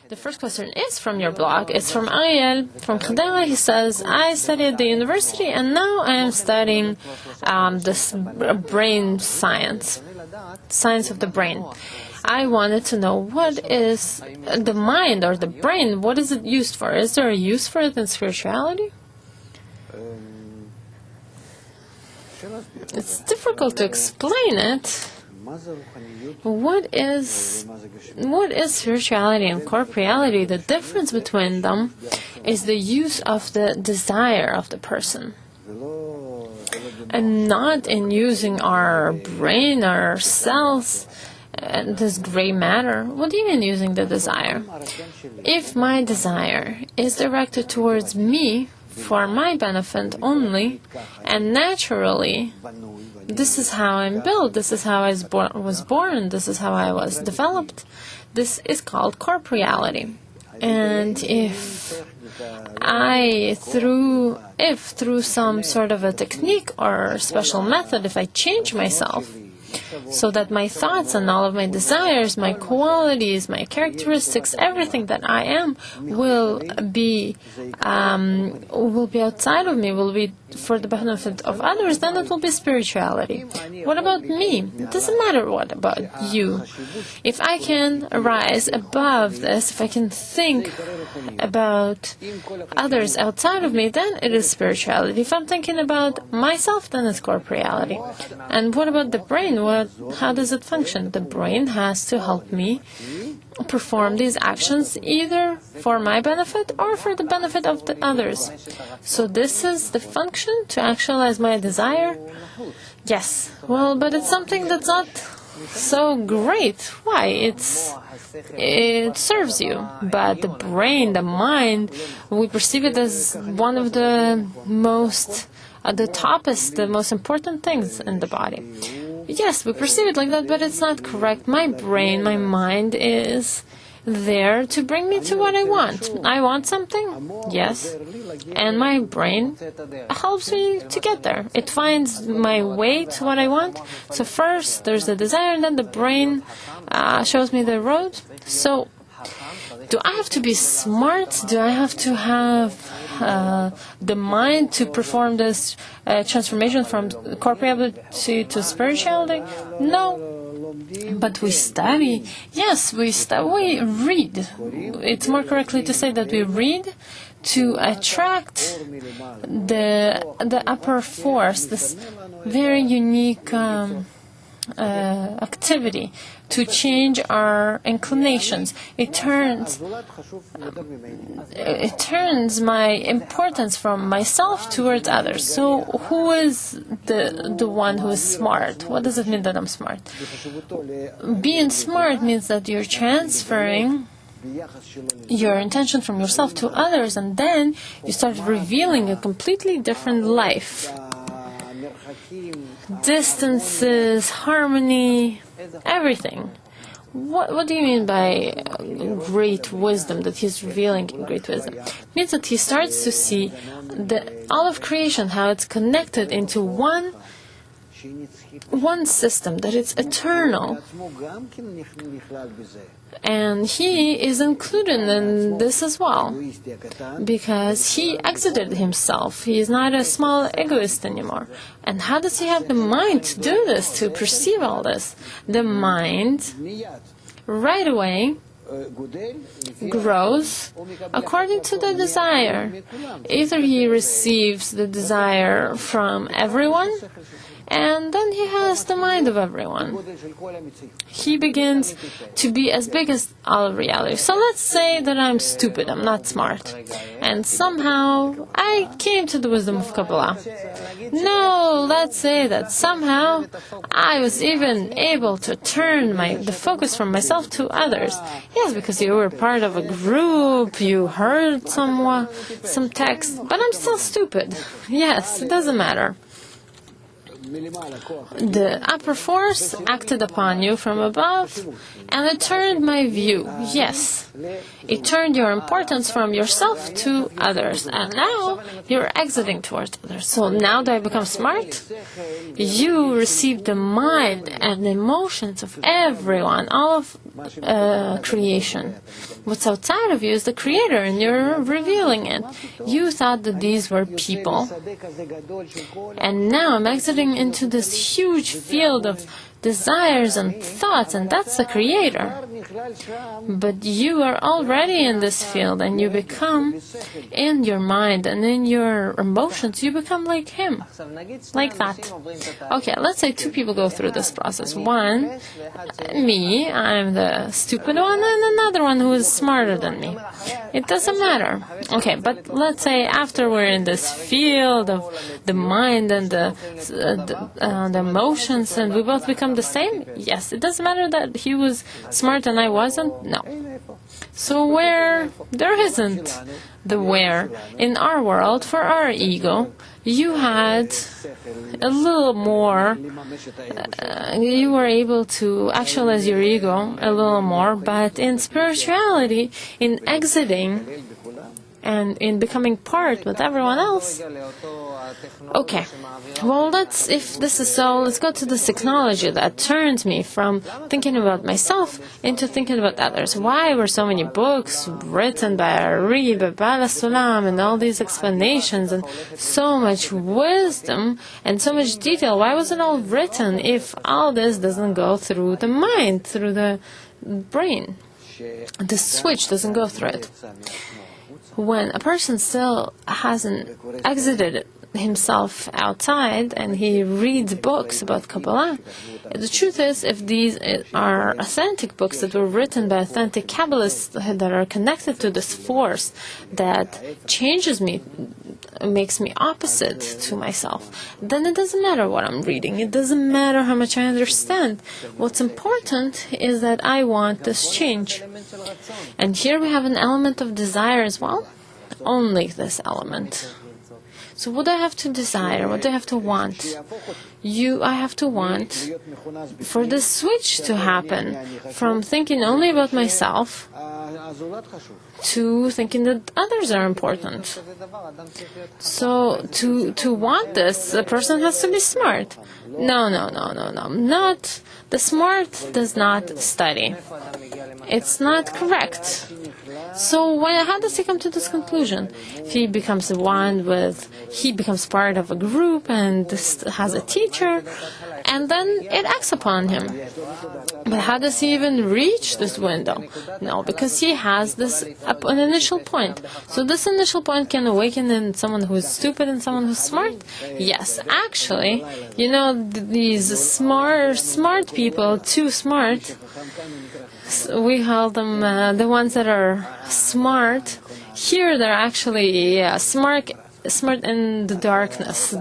The first question is from your blog. It's from Ariel, from Khadera. He says, I studied at the university and now I am studying this brain science of the brain. I wanted to know, what is the mind or the brain? What is it used for? Is there a use for it in spirituality? It's difficult to explain it. What is spirituality and corporeality? The difference between them is the use of the desire of the person, and not in using our brain, our cells, and this gray matter. What do you mean using the desire? If my desire is directed towards me, for my benefit only, and naturally, this is how I'm built, this is how I was born, this is how I was developed, this is called corporeality. And if through some sort of a technique or special method, if I change myself, so that my thoughts and all of my desires, my qualities, my characteristics, everything that I am will be outside of me, will be for the benefit of others, then it will be spirituality. What about me? It doesn't matter what about you. If I can rise above this, if I can think about others outside of me, then it is spirituality. If I'm thinking about myself, then it's corporeality. And what about the brain? How does it function? The brain has to help me perform these actions either for my benefit or for the benefit of the others. So this is the function, to actualize my desire? Yes. Well, but it's something that's not so great. Why? It serves you. But the brain, the mind, we perceive it as one of the most, the most important things in the body. Yes, we perceive it like that, but it's not correct. My brain, my mind is there to bring me to what I want. I want something, yes, and my brain helps me to get there. It finds my way to what I want. So first there's the desire, and then the brain shows me the road. So do I have to be smart? Do I have to have the mind to perform this transformation from corporeality to spirituality? No. But we study. Yes, we read. It's more correctly to say that we read to attract the upper force, this very unique activity, to change our inclinations. It turns my importance from myself towards others. So who is the one who is smart? What does it mean that I'm smart? Being smart means that you're transferring your intention from yourself to others, and then you start revealing a completely different life. Distances, harmony, everything. What do you mean by great wisdom, that he's revealing great wisdom? It means that he starts to see all of creation, how it's connected into one system, that it's eternal. And he is included in this as well, because he exited himself. He is not a small egoist anymore. And how does he have the mind to do this, to perceive all this? The mind, right away, grows according to the desire. Either he receives the desire from everyone, and then he has the mind of everyone. He begins to be as big as all of reality. So let's say that I'm stupid, I'm not smart, and somehow I came to the wisdom of Kabbalah. No, let's say that somehow I was even able to turn the focus from myself to others. Yes, because you were part of a group, you heard some text, but I'm still stupid. Yes, it doesn't matter. The upper force acted upon you from above, and it turned my view. Yes, it turned your importance from yourself to others, and now you're exiting towards others. So now that I become smart, you receive the mind and the emotions of everyone, all of creation. What's outside of you is the Creator, and you're revealing it. You thought that these were people, and now I'm exiting into this huge field of desires and thoughts, and that's the Creator. But you are already in this field, and you become, in your mind and in your emotions, you become like Him, like that. Okay, let's say two people go through this process. One, me, I'm the stupid one, and another one who is smarter than me. It doesn't matter. Okay, but let's say after we're in this field of the mind and the emotions, and we both become the same? Yes. It doesn't matter that he was smart and I wasn't? No. So where? There isn't the where. In our world, for our ego, you had a little more, you were able to actualize your ego a little more, but in spirituality, in exiting and in becoming part with everyone else. Okay, well, if this is so, let's go to this technology that turns me from thinking about myself into thinking about others. Why were so many books written by Ari, by Kabalast, and all these explanations, and so much wisdom, and so much detail? Why was it all written if all this doesn't go through the mind, through the brain? The switch doesn't go through it. When a person still hasn't exited himself outside and he reads books about Kabbalah, the truth is, if these are authentic books that were written by authentic Kabbalists that are connected to this force that changes me, makes me opposite to myself, then it doesn't matter what I'm reading. It doesn't matter how much I understand. What's important is that I want this change. And here we have an element of desire as well. Only this element. So what do I have to desire? What do I have to want? I have to want for the switch to happen from thinking only about myself to thinking that others are important. So to want this, the person has to be smart. No. Not the smart does not study. It's not correct. So how does he come to this conclusion? If he becomes he becomes part of a group and has a teacher, and then it acts upon him. But how does he even reach this window? No, because he has an initial point. So this initial point can awaken in someone who is stupid and someone who's smart? Yes, actually, these smart people, too smart, we call them the ones that are smart. Here they're actually smart in the darkness.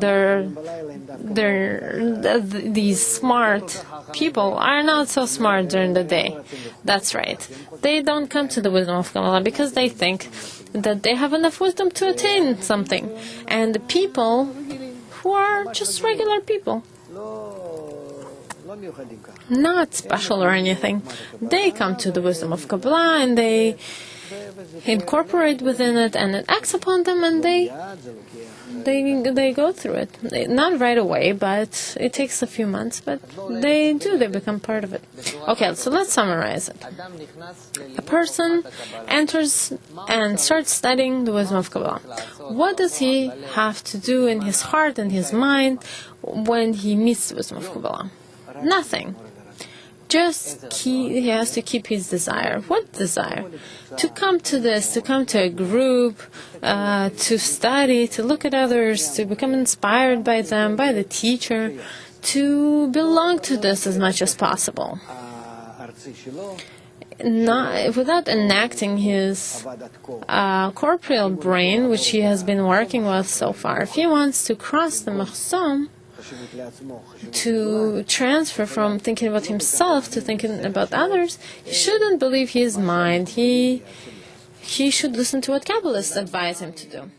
These smart people are not so smart during the day. That's right. They don't come to the wisdom of Kabbalah because they think that they have enough wisdom to attain something. And the people who are just regular people, not special or anything, they come to the wisdom of Kabbalah and they incorporate within it, and it acts upon them, and they go through it. Not right away, but it takes a few months, but they become part of it. Okay, so let's summarize it. A person enters and starts studying the wisdom of Kabbalah. What does he have to do in his heart and his mind when he meets the wisdom of Kabbalah? Nothing. Just he has to keep his desire. What desire? To come to this, to come to a group, to study, to look at others, to become inspired by them, by the teacher, to belong to this as much as possible. Without enacting his corporeal brain, which he has been working with so far. If he wants to cross the mahzam, to transfer from thinking about himself to thinking about others, he shouldn't believe his mind. He should listen to what Kabbalists advise him to do.